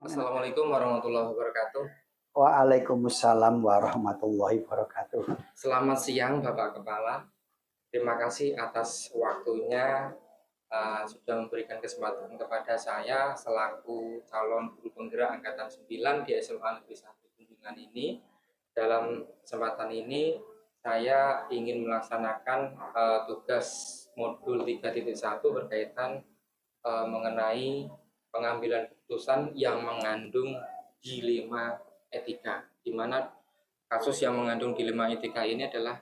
Assalamualaikum warahmatullahi wabarakatuh. Waalaikumsalam warahmatullahi wabarakatuh. Selamat siang Bapak Kepala. Terima kasih atas waktunya sudah memberikan kesempatan kepada saya selaku calon guru penggerak angkatan 9 di SMA Negeri 1 Tunjungan ini. Dalam kesempatan ini saya ingin melaksanakan tugas modul 3.1 berkaitan mengenai pengambilan keputusan yang mengandung dilema etika, di mana kasus yang mengandung dilema etika ini adalah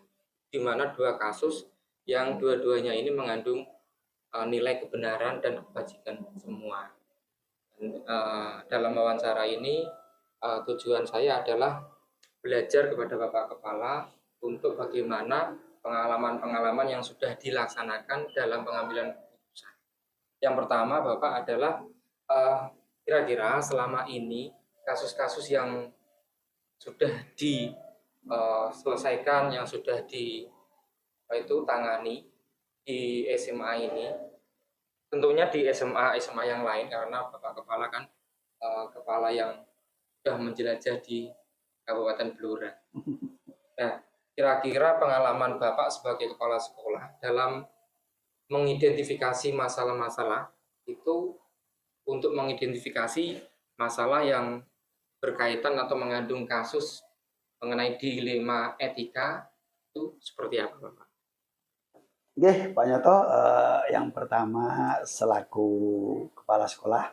di mana dua kasus yang dua-duanya ini mengandung nilai kebenaran dan kebajikan semua. Dalam wawancara ini tujuan saya adalah belajar kepada Bapak Kepala untuk bagaimana pengalaman-pengalaman yang sudah dilaksanakan dalam pengambilan keputusan. Yang pertama Bapak adalah kira-kira selama ini kasus-kasus yang sudah diselesaikan, yang sudah tangani di SMA ini, tentunya di SMA yang lain karena Bapak Kepala kan kepala yang sudah menjelajah di Kabupaten Blora. Nah, kira-kira pengalaman Bapak sebagai kepala sekolah dalam mengidentifikasi masalah-masalah itu, untuk mengidentifikasi masalah yang berkaitan atau mengandung kasus mengenai dilema etika itu seperti apa, Bapak? Oke, Pak Nyoto, yang pertama selaku kepala sekolah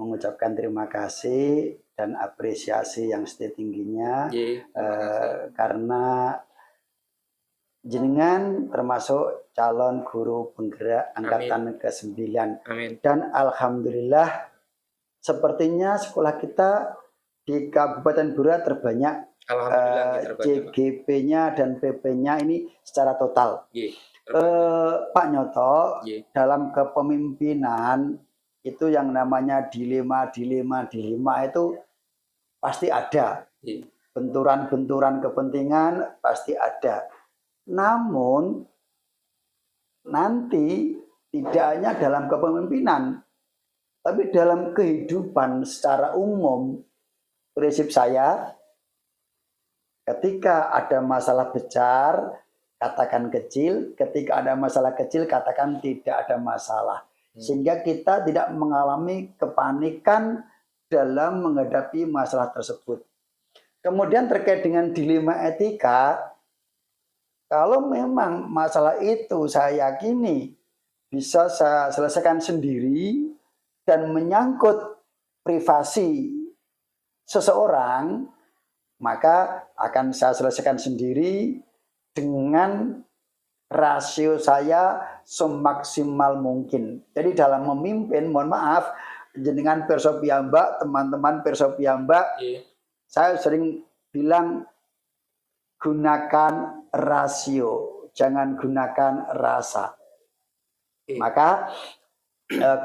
mengucapkan terima kasih dan apresiasi yang setingginya karena jenengan termasuk calon guru penggerak angkatan ke-9. Dan alhamdulillah sepertinya sekolah kita di Kabupaten Blora terbanyak CGP-nya dan PP-nya ini secara total. Pak Nyoto, dalam kepemimpinan itu yang namanya dilema itu pasti ada. Benturan-benturan kepentingan pasti ada. Namun nanti tidak hanya dalam kepemimpinan, tapi dalam kehidupan secara umum, prinsip saya, ketika ada masalah besar, katakan kecil. Ketika ada masalah kecil, katakan tidak ada masalah. Sehingga kita tidak mengalami kepanikan dalam menghadapi masalah tersebut. Kemudian terkait dengan dilema etika, kalau memang masalah itu saya yakini bisa saya selesaikan sendiri dan menyangkut privasi seseorang, maka akan saya selesaikan sendiri dengan rasio saya semaksimal mungkin. Jadi dalam memimpin, mohon maaf, jenengan pirsa piyambak, teman-teman pirsa piyambak, saya sering bilang gunakan rasio, jangan gunakan rasa. Maka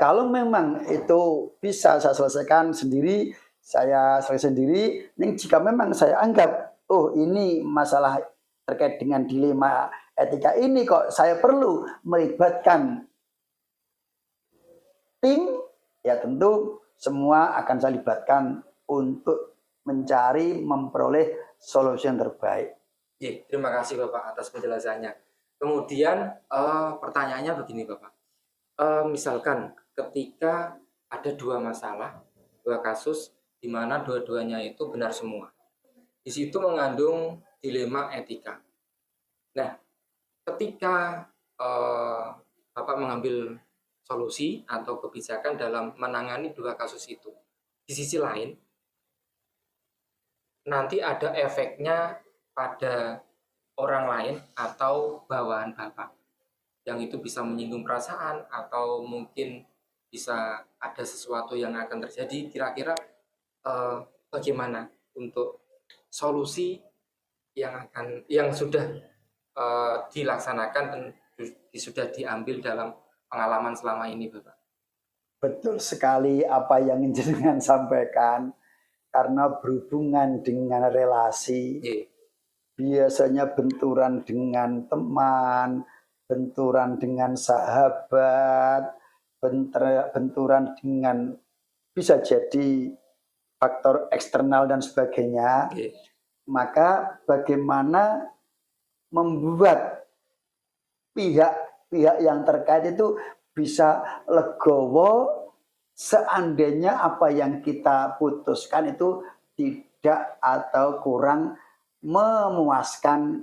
kalau memang itu bisa saya selesaikan sendiri, saya selesai sendiri. Jika memang saya anggap, oh ini masalah terkait dengan dilema etika ini kok saya perlu melibatkan tim, ya tentu semua akan saya libatkan untuk mencari, memperoleh solusi yang terbaik. Terima kasih Bapak atas penjelasannya. Kemudian pertanyaannya begini Bapak. Misalkan ketika ada dua masalah, dua kasus di mana dua-duanya itu benar semua, di situ mengandung dilema etika. Nah, ketika Bapak mengambil solusi atau kebijakan dalam menangani dua kasus itu, di sisi lain nanti ada efeknya pada orang lain atau bawahan Bapak, yang itu bisa menyinggung perasaan atau mungkin bisa ada sesuatu yang akan terjadi. Kira-kira bagaimana untuk solusi yang sudah dilaksanakan dan sudah diambil dalam pengalaman selama ini, Bapak? Betul sekali apa yang jenengan sampaikan, karena berhubungan dengan relasi. Biasanya benturan dengan teman, benturan dengan sahabat, benturan dengan bisa jadi faktor eksternal dan sebagainya, maka bagaimana membuat pihak-pihak yang terkait itu bisa legowo seandainya apa yang kita putuskan itu tidak atau kurang memuaskan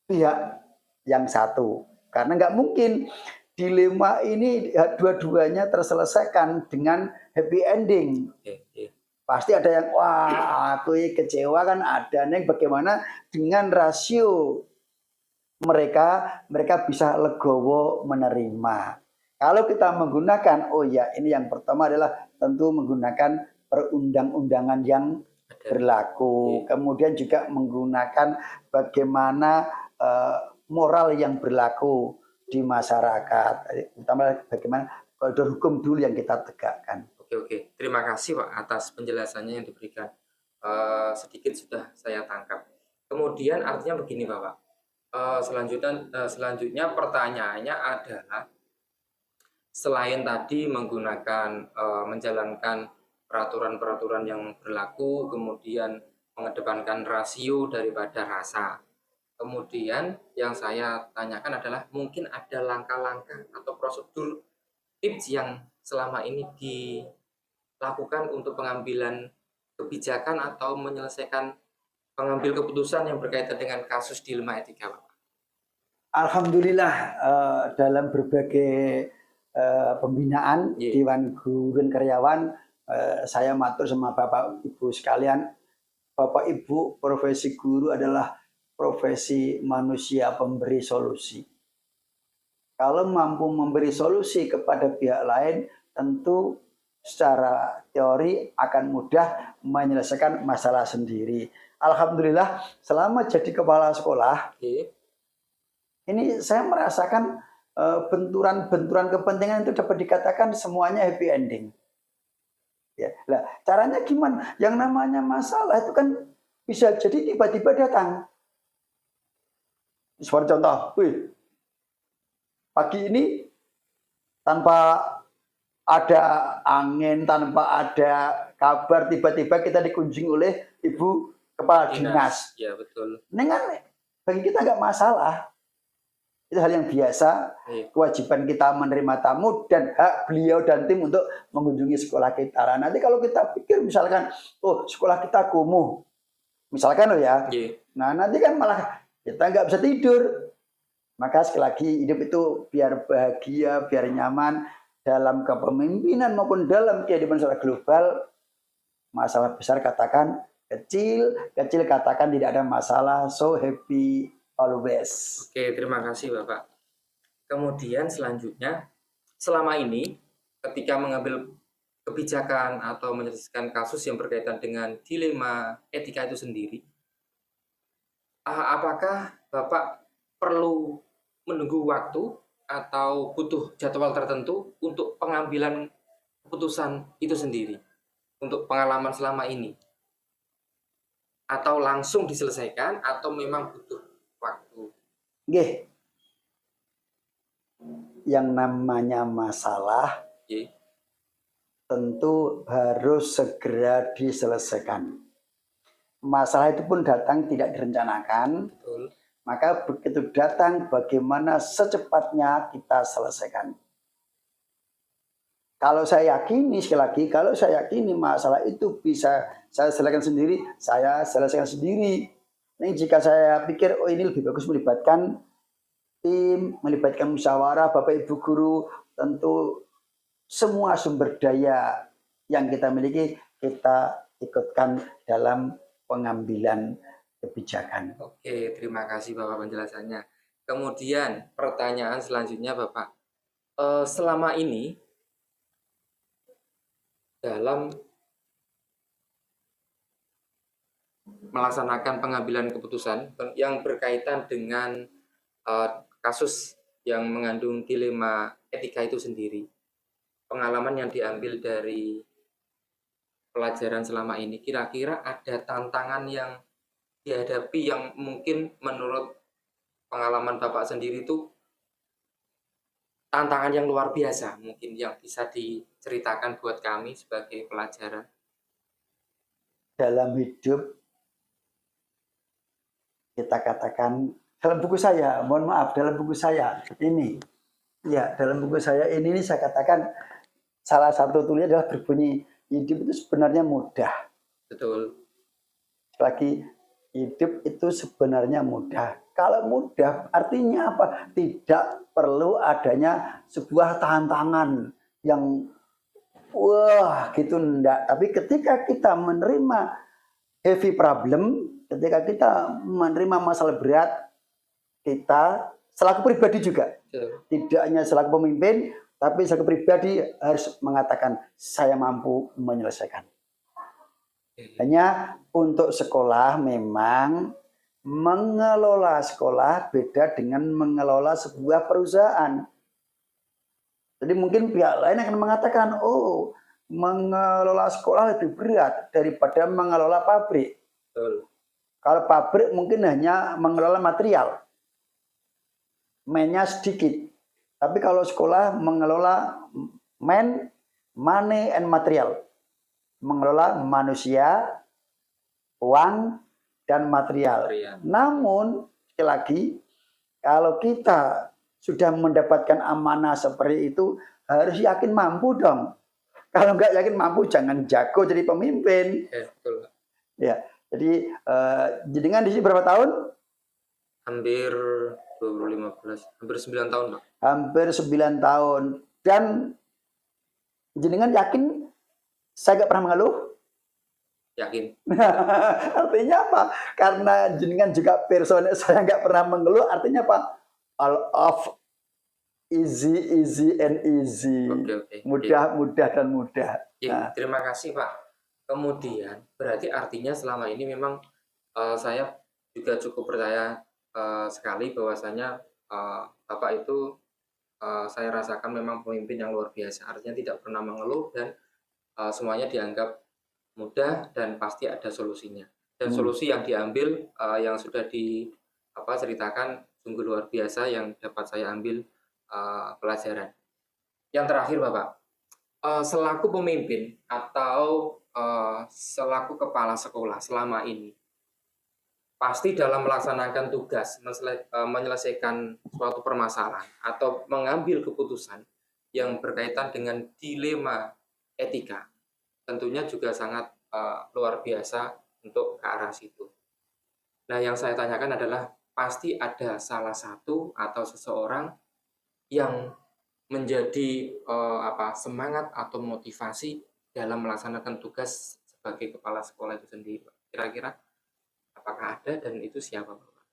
pihak yang satu. Karena nggak mungkin dilema ini dua-duanya terselesaikan dengan happy ending. Pasti ada yang wah aku kecewa kan ada nih bagaimana dengan rasio mereka bisa legowo menerima. Kalau kita menggunakan oh ya ini yang pertama adalah tentu menggunakan perundang-undangan yang berlaku, kemudian juga menggunakan bagaimana moral yang berlaku di masyarakat, terutama bagaimana koridor hukum dulu yang kita tegakkan. Oke. Terima kasih Pak atas penjelasannya yang diberikan. Sedikit sudah saya tangkap. Kemudian artinya begini Bapak. Selanjutnya pertanyaannya adalah selain tadi menggunakan menjalankan peraturan-peraturan yang berlaku, kemudian mengedepankan rasio daripada rasa. Kemudian yang saya tanyakan adalah mungkin ada langkah-langkah atau prosedur tips yang selama ini dilakukan untuk pengambilan kebijakan atau menyelesaikan pengambil keputusan yang berkaitan dengan kasus dilema etika, Pak. Alhamdulillah dalam berbagai pembinaan Dewan Guru dan Karyawan saya matur sama Bapak Ibu sekalian. Bapak Ibu, profesi guru adalah profesi manusia pemberi solusi. Kalau mampu memberi solusi kepada pihak lain, tentu secara teori akan mudah menyelesaikan masalah sendiri. Alhamdulillah, selama jadi kepala sekolah, ini saya merasakan benturan-benturan kepentingan itu dapat dikatakan semuanya happy ending. Ya, lah, caranya gimana? Yang namanya masalah itu kan bisa jadi tiba-tiba datang. Seperti contoh, pagi ini tanpa ada angin, tanpa ada kabar, tiba-tiba kita dikunjungi oleh Ibu Kepala Dinas. Ya, betul. Ini kan bagi kita nggak masalah. Itu hal yang biasa, kewajiban kita menerima tamu dan hak beliau dan tim untuk mengunjungi sekolah kita. Nah, nanti kalau kita pikir misalkan, oh sekolah kita kumuh, misalkan loh ya, nah nanti kan malah kita nggak bisa tidur. Maka sekali lagi hidup itu biar bahagia, biar nyaman dalam kepemimpinan maupun dalam kehidupan secara global. Masalah besar katakan kecil katakan tidak ada masalah, so happy always. Oke, terima kasih Bapak. Kemudian selanjutnya, selama ini ketika mengambil kebijakan atau menyelesaikan kasus yang berkaitan dengan dilema etika itu sendiri, apakah Bapak perlu menunggu waktu atau butuh jadwal tertentu untuk pengambilan keputusan itu sendiri untuk pengalaman selama ini? Atau langsung diselesaikan atau memang butuh waktu? Yang namanya masalah tentu harus segera diselesaikan. Masalah itu pun datang tidak direncanakan. Betul. Maka begitu datang bagaimana secepatnya kita selesaikan. Kalau saya yakini, sekali lagi, kalau saya yakini masalah itu bisa saya selesaikan sendiri, saya selesaikan sendiri. Nah, jika saya pikir, oh ini lebih bagus melibatkan tim, melibatkan musyawarah, Bapak Ibu Guru, tentu semua sumber daya yang kita miliki, kita ikutkan dalam pengambilan kebijakan. Oke, terima kasih Bapak penjelasannya. Kemudian pertanyaan selanjutnya Bapak, selama ini dalam melaksanakan pengambilan keputusan yang berkaitan dengan kasus yang mengandung dilema etika itu sendiri, pengalaman yang diambil dari pelajaran selama ini, kira-kira ada tantangan yang dihadapi yang mungkin menurut pengalaman Bapak sendiri itu tantangan yang luar biasa mungkin yang bisa diceritakan buat kami sebagai pelajaran? Dalam hidup kita katakan, dalam buku saya, mohon maaf, dalam buku saya ini, ya dalam buku saya ini saya katakan salah satu tulisnya adalah berbunyi, hidup itu sebenarnya mudah. Betul. Lagi, hidup itu sebenarnya mudah. Kalau mudah artinya apa? Tidak perlu adanya sebuah tantangan yang wah gitu enggak. Tapi ketika kita menerima heavy problem, ketika kita menerima masalah berat, kita selaku pribadi juga, tidak hanya selaku pemimpin, tapi selaku pribadi harus mengatakan saya mampu menyelesaikan. Hanya untuk sekolah memang mengelola sekolah beda dengan mengelola sebuah perusahaan. Jadi mungkin pihak lain akan mengatakan, oh mengelola sekolah lebih berat daripada mengelola pabrik. Betul. Kalau pabrik mungkin hanya mengelola material, mainnya sedikit. Tapi kalau sekolah mengelola man, money and material, mengelola manusia, uang, dan material. Namun sekali lagi, kalau kita sudah mendapatkan amanah seperti itu, harus yakin mampu dong. Kalau nggak yakin mampu, jangan jago jadi pemimpin. Betul. Ya, jadi jenengan di sini berapa tahun? Hampir 2015, hampir 9 tahun, Pak. Hampir 9 tahun. Dan jenengan yakin saya nggak pernah mengeluh? Yakin. Artinya apa? Karena jenengan juga personel saya nggak pernah mengeluh, artinya apa? All of easy and easy. Oke. Mudah dan mudah. Nah. Terima kasih, Pak. Kemudian berarti artinya selama ini memang saya juga cukup percaya sekali bahwasanya Bapak itu saya rasakan memang pemimpin yang luar biasa. Artinya tidak pernah mengeluh dan semuanya dianggap mudah dan pasti ada solusinya. Dan solusi yang diambil yang sudah ceritakan sungguh luar biasa yang dapat saya ambil pelajaran. Yang terakhir, Bapak, selaku pemimpin atau selaku kepala sekolah selama ini, pasti dalam melaksanakan tugas menyelesaikan suatu permasalahan atau mengambil keputusan yang berkaitan dengan dilema etika, tentunya juga sangat luar biasa untuk ke arah situ. Nah, yang saya tanyakan adalah pasti ada salah satu atau seseorang yang menjadi semangat atau motivasi dalam melaksanakan tugas sebagai kepala sekolah itu sendiri. Kira-kira apakah ada dan itu siapa, Bapak?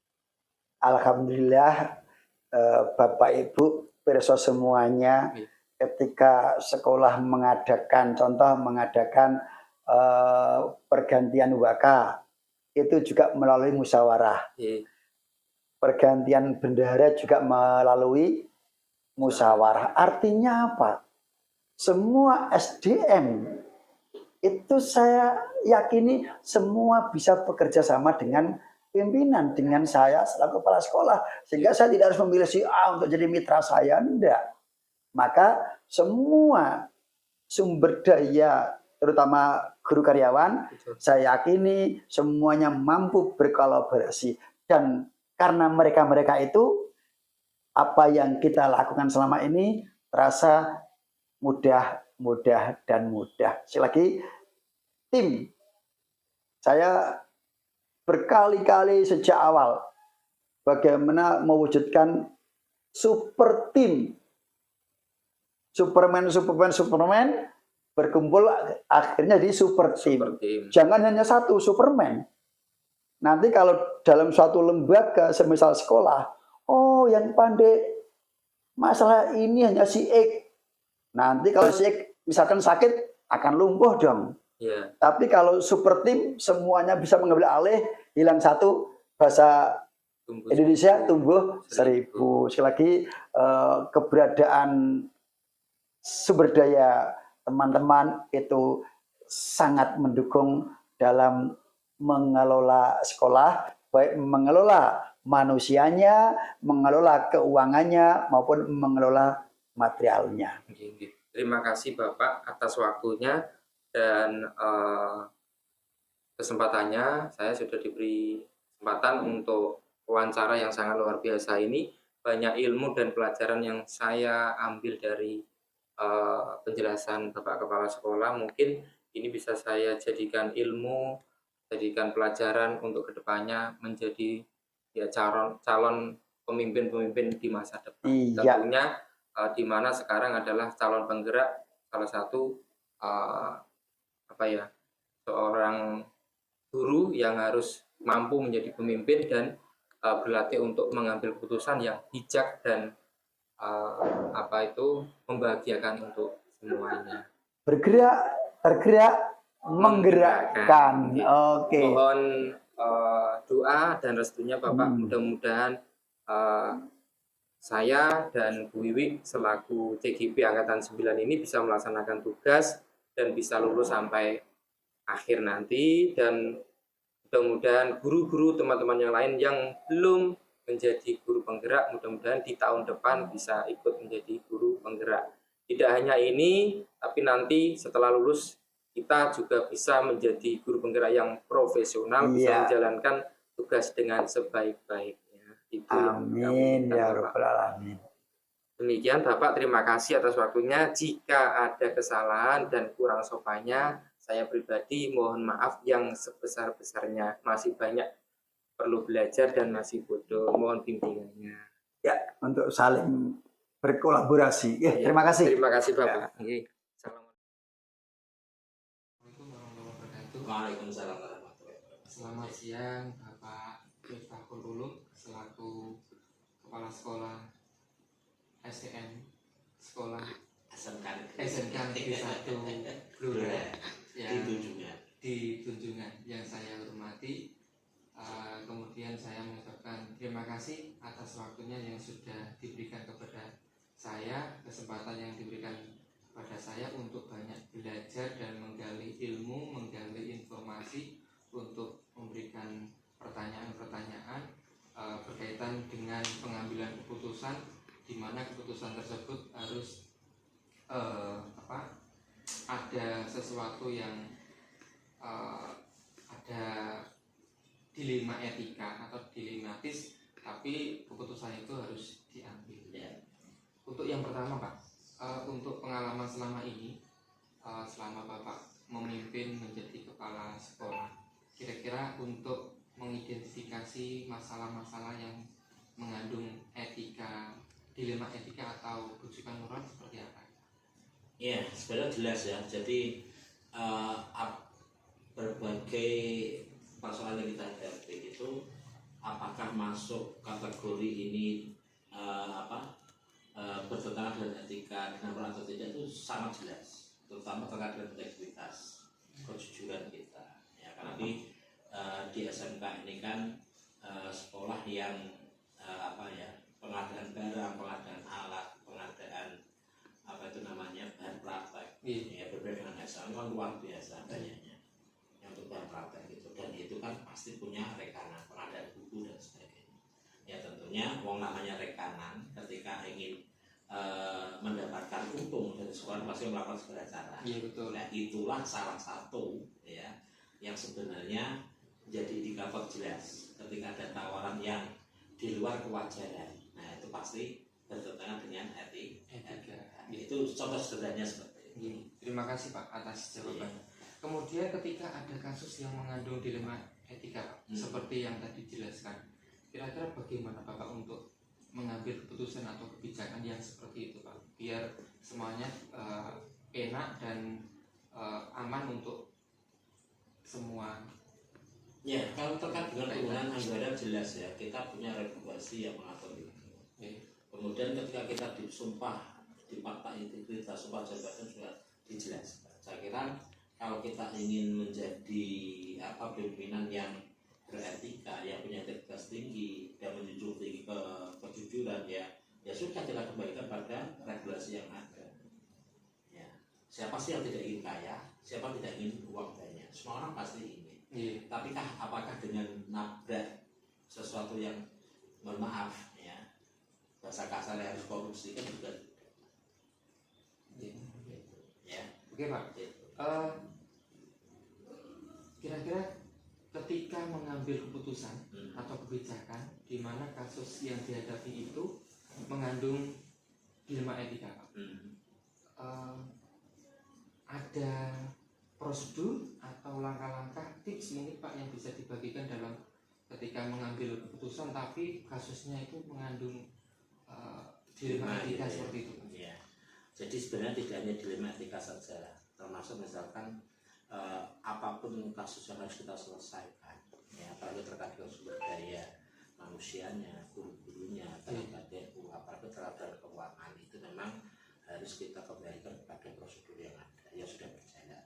Alhamdulillah Bapak Ibu pirsa semuanya, ketika sekolah mengadakan pergantian waka, itu juga melalui musyawarah. Pergantian bendahara juga melalui musyawarah. Artinya apa? Semua SDM itu saya yakini semua bisa bekerja sama dengan pimpinan, dengan saya selaku kepala sekolah, sehingga saya tidak harus memilih si A untuk jadi mitra saya, enggak. Maka semua sumber daya, terutama guru karyawan, saya yakini semuanya mampu berkolaborasi. Dan karena mereka itu, apa yang kita lakukan selama ini terasa mudah. Sekali lagi, tim saya berkali-kali sejak awal bagaimana mewujudkan super tim, Superman berkumpul akhirnya di super team. Jangan hanya satu Superman. Nanti kalau dalam suatu lembaga semisal sekolah, oh yang pandai masalah ini hanya si X. Nanti kalau si X misalkan sakit akan lumpuh dong. Tapi kalau super tim semuanya bisa mengambil alih, hilang satu, bahasa Indonesia tumbuh 1000. Sekali lagi keberadaan sumber daya teman-teman itu sangat mendukung dalam mengelola sekolah, baik mengelola manusianya, mengelola keuangannya, maupun mengelola materialnya. Terima kasih Bapak atas waktunya dan kesempatannya. Saya sudah diberi kesempatan untuk wawancara yang sangat luar biasa ini. Banyak ilmu dan pelajaran yang saya ambil dari penjelasan Bapak Kepala Sekolah. Mungkin ini bisa saya jadikan ilmu, jadikan pelajaran untuk kedepannya menjadi ya calon pemimpin-pemimpin di masa depan. Iya. Tentunya di mana sekarang adalah calon penggerak salah satu seorang guru yang harus mampu menjadi pemimpin dan berlatih untuk mengambil keputusan yang bijak dan membahagiakan untuk semuanya. Tergerak, menggerakkan. Oke. Mohon doa dan restunya Bapak. Mudah-mudahan saya dan Bu Wiwi selaku CGP Angkatan 9 ini bisa melaksanakan tugas dan bisa lulus sampai akhir nanti, dan mudah-mudahan guru-guru teman-teman yang lain yang belum menjadi guru penggerak mudah-mudahan di tahun depan bisa ikut menjadi guru penggerak. Tidak hanya ini, tapi nanti setelah lulus kita juga bisa menjadi guru penggerak yang profesional, bisa menjalankan tugas dengan sebaik-baiknya. Itu amin ya rabbal alamin. Demikian Bapak, terima kasih atas waktunya. Jika ada kesalahan dan kurang sopannya, saya pribadi mohon maaf yang sebesar-besarnya. Masih banyak perlu belajar dan masih bodoh. Mohon bimbingannya. Ya, untuk saling berkolaborasi. Terima kasih. Terima kasih Bapak. Ya. Assalamualaikum warahmatullahi wabarakatuh. Waalaikumsalam warahmatullahi wabarakatuh. Selamat siang Bapak Miftahul Ulum selaku Kepala Sekolah SDN Sekolah SMK Negeri 1 Blora di Tunjungan yang saya hormati. Kemudian saya mengucapkan terima kasih atas waktunya yang sudah diberikan kepada saya, kesempatan yang diberikan kepada saya untuk banyak belajar dan menggali ilmu, menggali informasi untuk memberikan pertanyaan-pertanyaan berkaitan dengan pengambilan keputusan, di mana keputusan tersebut harus ada sesuatu yang ada dilema etika atau dilematis, tapi keputusan itu harus diambil. Untuk yang pertama Pak, untuk pengalaman selama ini, selama Bapak memimpin menjadi kepala sekolah, kira-kira untuk mengidentifikasi masalah-masalah yang mengandung etika, dilema etika atau rujukan moral seperti apa? Ya, sebenarnya jelas ya. Jadi berbagai persoalan yang kita hadapi itu apakah masuk kategori ini bertentangan dengan etika, dengan moral atau tidak, itu sangat jelas, terutama terkait dengan integritas, kejujuran kita. Ya, karena di SMK ini kan sekolah yang pengadaan barang, pengadaan alat, pengadaan bahan praktek, ya berbeda dengan SMA kan luar biasa banyaknya yang untuk bahan praktek gitu, dan itu kan pasti punya rekanan, pengadaan buku dan sebagainya. Ya tentunya namanya rekanan ketika ingin mendapatkan untung dari sekolah pasti melakukan segala cara. Iya betul. Nah itulah salah satu ya yang sebenarnya menjadi indikator jelas ketika ada tawaran yang di luar kewajaran. Nah itu pasti bertentangan dengan etika. Itu contoh sederhananya seperti itu. Terima kasih Pak atas jawabannya. Kemudian ketika ada kasus yang mengandung dilema etika Pak, seperti yang tadi dijelaskan, kira-kira bagaimana Bapak untuk mengambil keputusan atau kebijakan yang seperti itu Pak, biar semuanya enak dan aman untuk semua? Ya, kalau terkait dengan penggunaan anggaran jelas ya, kita punya regulasi yang mengatur itu. Kemudian ketika kita disumpah di fakta integritas, sumpah jabatan sudah dijelaskan. Saya kira kalau kita ingin menjadi pimpinan yang beretika, yang punya integritas tinggi dan menjunjung tinggi kejujuran, ya sudah kita kembalikan pada regulasi yang ada. Ya, siapa sih yang tidak ingin kaya? Siapa tidak ingin uang banyak? Semua orang pasti ingin. Tapi apakah dengan nabrak sesuatu yang mohon maaf ya bahasa kasar harus korupsi kan juga Oke Pak. Gitu. Kira-kira ketika mengambil keputusan atau kebijakan di mana kasus yang dihadapi itu mengandung dilema etika, Pak. Ada prosedur atau langkah-langkah tips mungkin Pak yang bisa dibagikan dalam ketika mengambil keputusan tapi kasusnya itu mengandung dilema etika gitu seperti itu. Ya. Jadi sebenarnya tidak hanya dilema etika saja, termasuk misalkan apapun kasus yang harus kita selesaikan, ya, apalagi terkait dengan sumber daya manusianya, guru-gurunya, tenaga DU, apalagi terhadap keuangan, itu memang harus kita kembalikan kepada prosedur yang ada, yang sudah berjalan.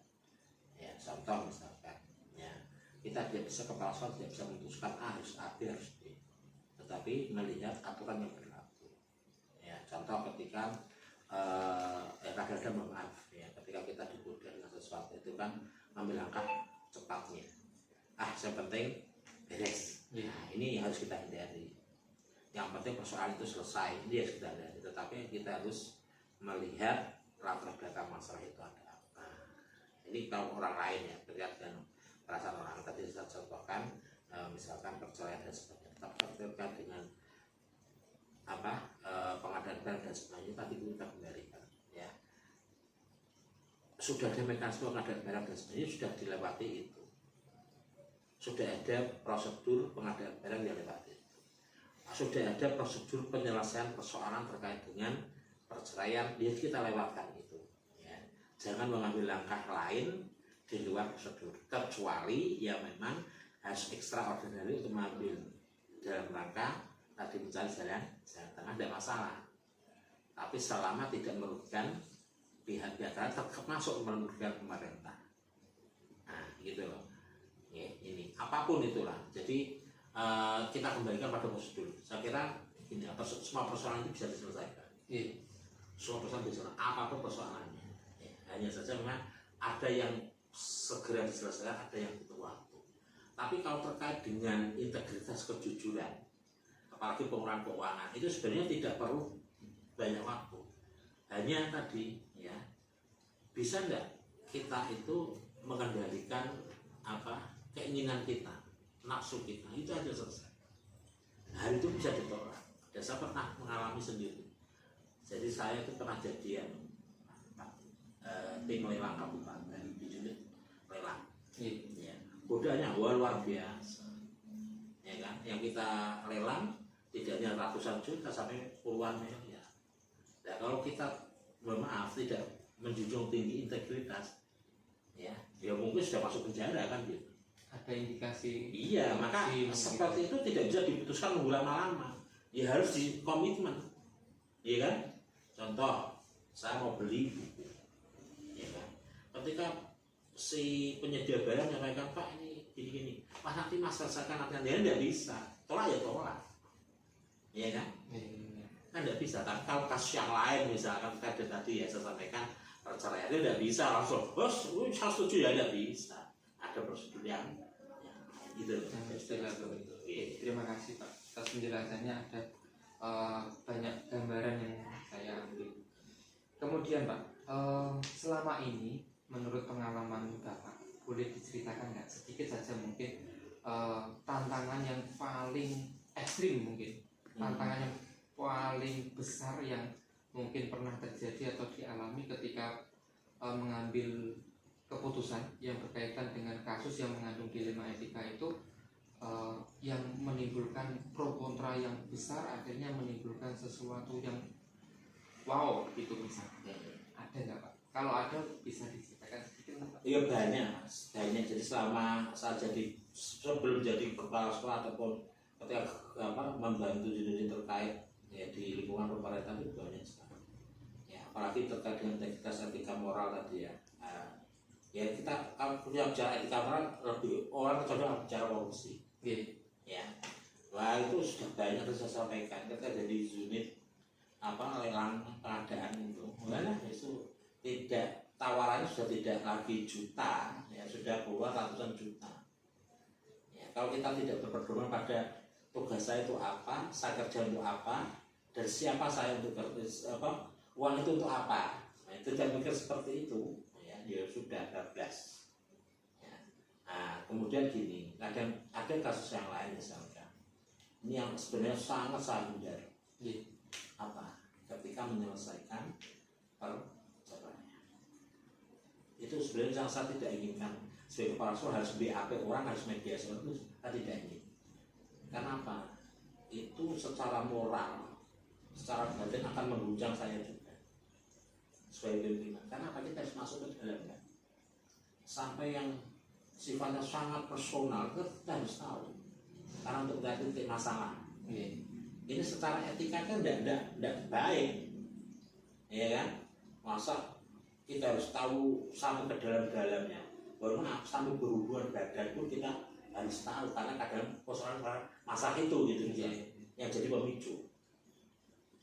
Ya, contoh misalkan, ya, kita tidak bisa kepala sekolah tidak bisa memutuskan harus A, B, harus B, tetapi melihat aturan yang berlaku. Ya, contoh ketika kadang-kadang maaf, ya, ketika kita digoda dengan sesuatu itu kan ambil langkah cepatnya. Yang penting beres. Nah, ini yang harus kita hindari. Yang penting persoalan itu selesai, ini harus kita hindari. Tetapi kita harus melihat latar belakang masalah itu ada apa. Ini kalau orang lain ya, terkait dengan perasaan orang. Tadi saya contohkan, misalkan perceraian dan sebagainya. Tapi terkait dengan pengadaan barang dan sebagainya tadi kita kembalikan. Ya, sudah ada mekanisme pengadaan barang dan sebagainya, sudah dilewati itu. Sudah ada prosedur pengadaan barang yang lewati. Sudah ada prosedur penyelesaian persoalan terkait dengan perceraian, dia kita lewatkan itu. Ya. Jangan mengambil langkah lain di luar prosedur, kecuali ya memang harus extraordinary untuk mengambil dalam rangka tadi mencari jalan tengah, tidak masalah. Tapi selama tidak merugikan pihak-pihak lain, tetap masuk merugikan pemerintah. Nah, gitu loh. Ya, ini apapun itulah. Jadi kita kembalikan pada prosedur. Saya kira ini semua persoalan itu bisa diselesaikan. Semua persoalan bisa, apapun persoalannya. Ya, hanya saja memang ada yang segera diselesaikan, ada yang butuh waktu. Tapi kalau terkait dengan integritas kejujuran, apalagi pengelolaan keuangan, itu sebenarnya tidak perlu banyak waktu. Hanya tadi, ya, bisa enggak kita itu mengendalikan keinginan kita, nafsu kita, itu aja selesai. Hari itu bisa ditolak. Dan saya pernah mengalami sendiri. Jadi saya itu pernah jadian tim lelang kabupaten di unit lelang. Ya. Godanya luar biasa. Ya kan? Yang kita lelang tidak hanya ratusan juta sampai puluhan miliar. Nah, kalau kita maaf tidak menjunjung tinggi integritas, ya mungkin sudah masuk penjara kan gitu. Ada indikasi. Iya, maka seperti itu tidak bisa diputuskan nunggu lama-lama. Ya harus di komitmen, iya kan? Contoh, saya mau beli buku, ya kan? Ketika si penyedia barang menyampaikan, Pak ini gini-gini, Pak nanti Mas rasakan nanti ya tidak bisa, tolak ya tolak, iya kan? Kan tidak bisa. Tapi kalau kasus yang lain misalkan tadi ya saya sampaikan perceraian itu tidak bisa langsung, bos, saya setuju ya tidak bisa. Ada prosedur yang gitu. Terima kasih Pak atas penjelasannya. Ada banyak gambaran yang saya ambil. Kemudian Pak, selama ini menurut pengalaman Bapak, boleh diceritakan nggak sedikit saja mungkin tantangan yang paling ekstrim mungkin, tantangan yang paling besar yang mungkin pernah terjadi atau dialami ketika mengambil keputusan yang berkaitan dengan kasus yang mengandung dilema etika itu, yang menimbulkan pro kontra yang besar, akhirnya menimbulkan sesuatu yang wow gitu misalnya. Ada nggak Pak? Kalau ada bisa diceritakan sedikit Pak? Iya banyak. Jadi selama saya sebelum jadi kepala sekolah ataupun ketika membantu di terkait ya di lingkungan pemerintah itu banyak sekali. Ya apalagi terkait dengan integritas etika moral tadi ya. Ya kita kalau punya bicara etika moral lebih orang kecuali bicara korupsi. Ya, wah itu sudah banyak saya sampaikan. Kita jadi unit lelang pengadaan itu, malah itu tidak tawarannya sudah tidak lagi juta, ya sudah puluhan ratusan juta. Ya kalau kita tidak berpedoman pada tugas saya itu apa, saya kerja untuk apa, dan siapa saya untuk uang itu untuk apa, nah, itu jangan mikir seperti itu. ya sudah bablas. Ya. Nah, kemudian gini, kadang ada kasus yang lain misalkan, ini yang sebenarnya sangat hindari. Apa? Ketika menyelesaikan perceraian, itu sebenarnya yang saya tidak inginkan. Sebagai kepala sekolah harus BAP orang, harus mediasi, itu saya tidak ingin. Karena apa? Itu secara moral, secara batin akan mengguncang saya juga sebagai pimpinan. Karena apa? Kita harus masuk ke dalamnya sampai yang sifatnya sangat personal, kita harus tahu. Karena untuk kita titik masalah, ini secara etika kan tidak baik, ya kan? Masa kita harus tahu sampai ke dalam-dalamnya. Baru sampai berhubungan badan pun kita harus tahu, karena kadang persoalan masalah itu gitu yang jadi pemicu.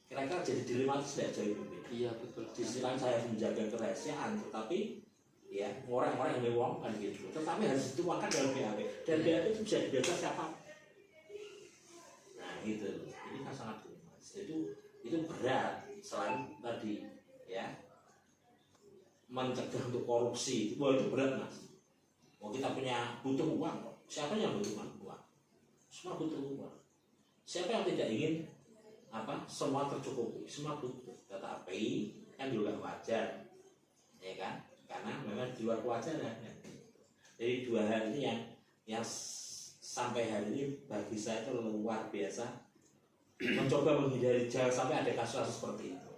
Kira-kira jadi dilematis tidak jauh berbeda. Iya betul. Di sisi lain saya harus menjaga kerahasiaan, tetapi ya orang-orang yang mewong kan gitu. Tetapi harus dituangkan dalam BAP, dan BAP itu bisa dibaca siapa. Nah gitu, ini kan sangat dilematis. Itu berat. Selain tadi ya mencegah untuk korupsi, wah itu berat mas. Mau kita butuh uang kok. Siapa yang butuh uang? Semua butuh uang. Siapa yang tidak ingin semua tercukupi? Semua butuh. Tetapi kan juga wajar, ya kan? Karena memang di luar kewajaran. Ya. Jadi dua hal ini yang sampai hari ini bagi saya itu luar biasa. Mencoba menghindari jangan sampai ada kasus-kasus seperti itu.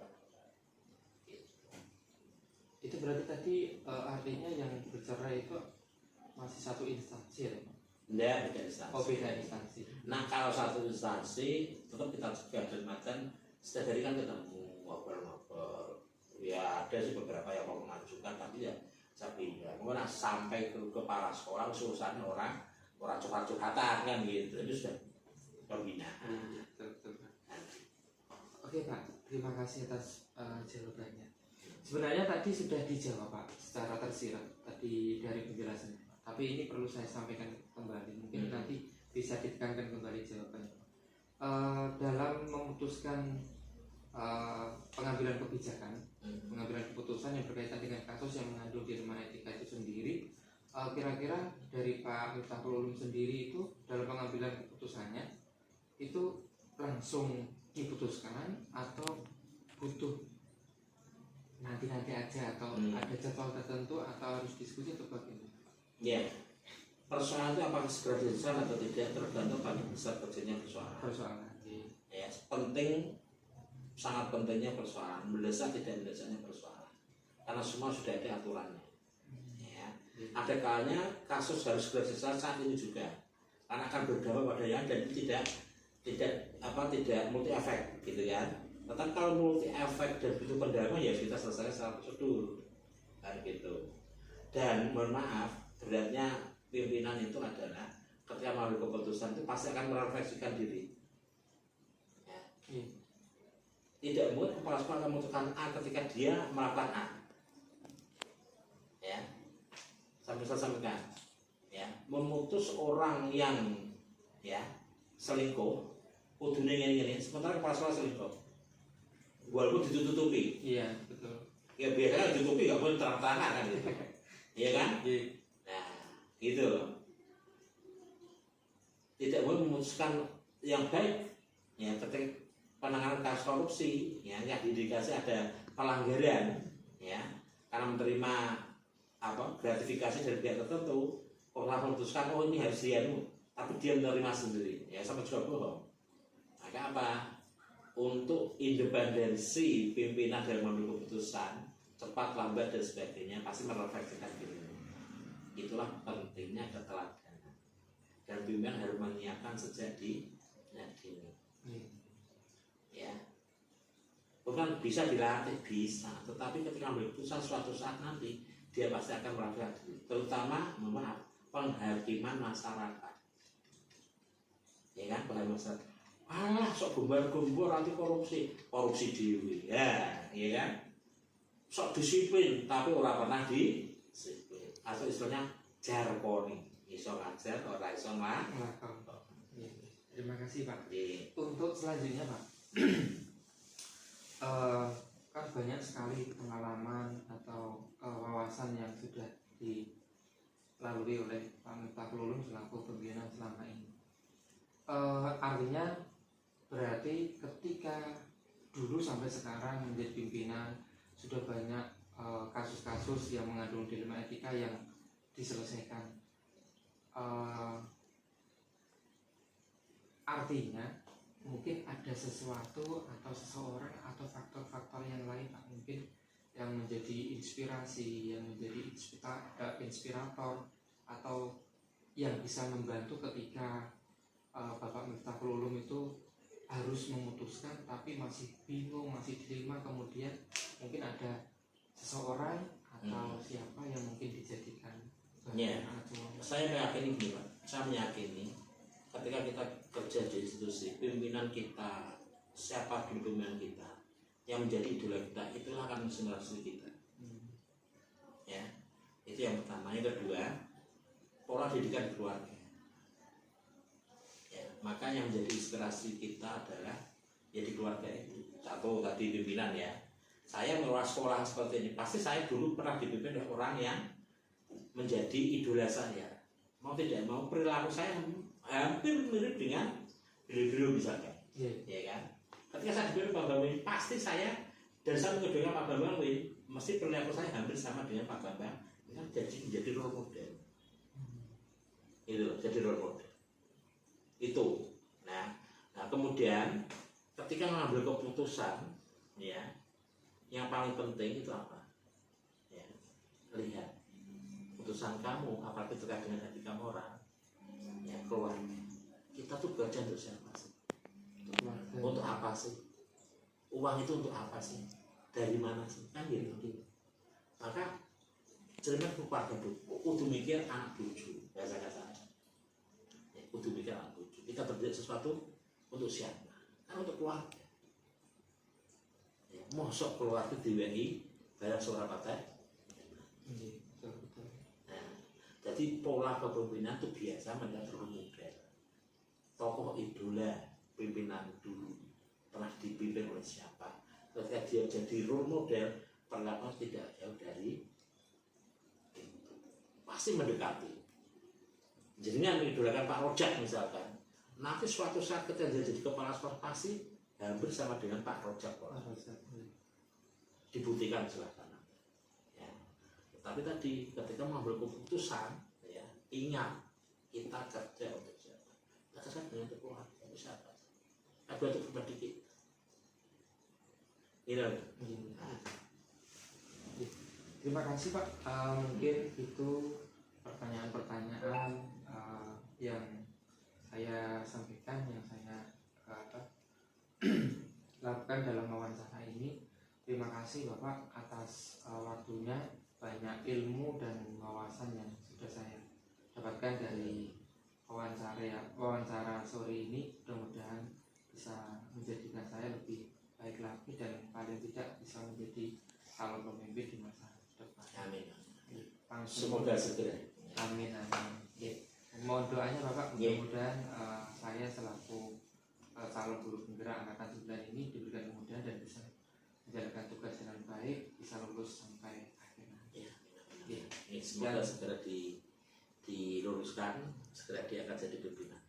Itu berarti tadi artinya yang bercerai itu masih satu instansi ya? Tidak, beda instansi. Oh beda instansi. Nah kalau satu instansi tetap kita juga hormatan. Setiap hari kan ketemu ngobrol-ngobrol. Ya ada sih beberapa yang mau mengajukan, tapi ya saya bilang, nah, sampai ke kepala sekolah urusan orang curhat-curhatan kan gitu. Itu sudah pembinaan. Oke Pak, terima kasih atas jawabannya. Sebenarnya tadi sudah dijawab Pak secara tersirat tadi dari penjelasannya. Tapi ini perlu saya sampaikan kembali. Mungkin nanti bisa ditekankan kembali jawabannya. Dalam memutuskan pengambilan kebijakan, pengambilan keputusan yang berkaitan dengan kasus yang mengandung dilema etika itu sendiri, kira-kira dari Pak Miftahul Ulum sendiri itu dalam pengambilan keputusannya itu langsung diputuskan atau butuh nanti aja atau ada jadwal tertentu atau harus diskusi atau bagaimana? Ya, persoalan itu apakah segera diselesaikan atau tidak tergantung pada besar kecilnya persoalan. Ya, sangat pentingnya persoalan, mendesak tidak mendesaknya persoalan, karena semua sudah ada aturannya. Ya, ada kalanya kasus harus segera diselesaikan saat ini juga, karena akan berdampak pada yang dan tidak multi efek gitu kan. Tetapi kalau multi efek dan butuh pendalaman ya kita selesaikan secara prosedur kan gitu. Dan mohon maaf, beratnya pimpinan itu adalah ketika mengambil keputusan itu pasti akan merefleksikan diri. Ya. Tidak mungkin kepala sekolah akan memutuskan A ketika dia melakukan A. Ya, sampai saya sampaikan. Ya, memutus orang yang ya selingkuh, kudune ngene-ngene, sementara kepala sekolah selingkuh. Walaupun ditutupi. Iya betul. Ya biasanya ditutupi nggak boleh terang-terangan kan gitu. Iya kan? Nah, gitu. Tidak boleh memutuskan yang baik. Ya, ketika penanganan kasus korupsi, ya, yang diindikasi ada pelanggaran, ya, karena menerima gratifikasi dari pihak tertentu, orang memutuskan ini harus dianu, tapi dia menerima sendiri, ya, sama juga bohong. Maka apa? Untuk independensi pimpinan dalam mengambil keputusan cepat, lambat dan sebagainya pasti merefleksikan diri. Itulah pentingnya keteladanan. Dan pimpinan harus menyiapkan sejak dini. Ya, bukan bisa dilatih, bisa, tetapi ketika mengambil keputusan suatu saat nanti dia pasti akan merefleksi diri. Terutama penghakiman masyarakat. Ya kan, penghakiman masyarakat. Alah, sok gembor-gembor anti korupsi dewi, ya, iya kan? Sok disiplin, tapi orang pernah disiplin. Atau istilahnya jarkoni, iso ngajar, orang iso ngelakon. Terima kasih Pak. Iya. Untuk selanjutnya Pak, kan banyak sekali pengalaman atau wawasan yang sudah dilalui oleh Pak Miftah Ulum selaku pembina selama ini. Artinya berarti ketika dulu sampai sekarang menjadi pimpinan sudah banyak kasus-kasus yang mengandung dilema etika yang diselesaikan. Artinya mungkin ada sesuatu atau seseorang atau faktor-faktor yang lain Pak, mungkin yang menjadi inspirasi, yang menjadi inspirator atau yang bisa membantu ketika Bapak Miftah Ulum itu harus memutuskan tapi masih bingung, masih dilema, kemudian mungkin ada seseorang atau siapa yang mungkin dijadikan Saya meyakini gini Pak, saya meyakini ketika kita kerja di institusi, pimpinan kita, siapa pimpinan kita yang menjadi idola kita, itulah akan inspirasi kita. Ya, itu yang pertama. Yang kedua, pola didikan keluarga. Ya, maka yang menjadi inspirasi kita adalah ya di keluarga itu. Satu tadi pimpinan ya. Saya mengelola sekolah seperti ini, pasti saya dulu pernah dipimpin oleh orang yang menjadi idola saya. Mau tidak mau perilaku saya hampir mirip dengan beliau misalkan, ya kan? Ketika saya dipimpin Pak Bambang, pasti saya dan saya mengedenger Pak Bambang, mesti perilaku saya hampir sama dengan Pak Bambang, kan menjadi role model. Itu jadi role model. Itu. Nah kemudian ketika mengambil keputusan, ya, yang paling penting itu apa? Ya, lihat keputusan kamu apakah terkait dengan etika moral. Ya, keluarga kita tuh bekerja untuk siapa sih? Untuk apa sih? Uang itu untuk apa sih? Dari mana sih? Kan gitu. Maka cermin keluarga itu kudu mikir anak cucu, bahasa kasar. Ya, kudu mikir anak cucu. Kita berbuat sesuatu untuk siapa? Kan untuk keluarga. Ya, mosok keluarga diwehi barang suara partai. Jadi pola kepemimpinan itu biasa menjadi role model. Tokoh idola pimpinan dulu pernah dipimpin oleh siapa? Ketika dia jadi role model, perlakuan tidak jauh dari itu. Pasti mendekati. Jadinya mengidolakan Pak Rojak misalkan. Nanti suatu saat ketika dia jadi kepala sekolah pasti hampir sama dengan Pak Rojak. Dibuktikan silahkan. Tapi tadi ketika mengambil keputusan, ya, ingat kita kerja untuk siapa? Kita kerja dengan keluarga untuk siapa? Ada untuk pribadi kita. Terima kasih Pak. Mungkin itu pertanyaan-pertanyaan yang saya sampaikan, yang saya lakukan dalam wawancara ini. Terima kasih Bapak atas waktunya. Banyak ilmu dan wawasan yang sudah saya dapatkan dari wawancara sore ini. Mudah-mudahan bisa menjadikan saya lebih baik lagi dan paling tidak bisa menjadi calon pemimpin di masa depan. Amin. Semoga segera. Amin. Mohon doanya Bapak, mudah-mudahan saya selaku calon guru penggerak angkatan 9 ini diberikan kemudahan dan bisa menjalankan tugas dengan baik, bisa lulus sampai semoga segera diluruskan, segera dia akan jadi pimpinan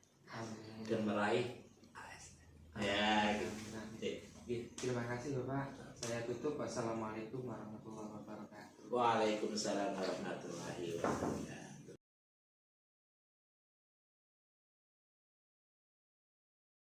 dan meraih ASN. Ya, gitu. Terima kasih Bapak. Saya tutup. Wassalamualaikum warahmatullahi wabarakatuh. Waalaikumsalam warahmatullahi wabarakatuh.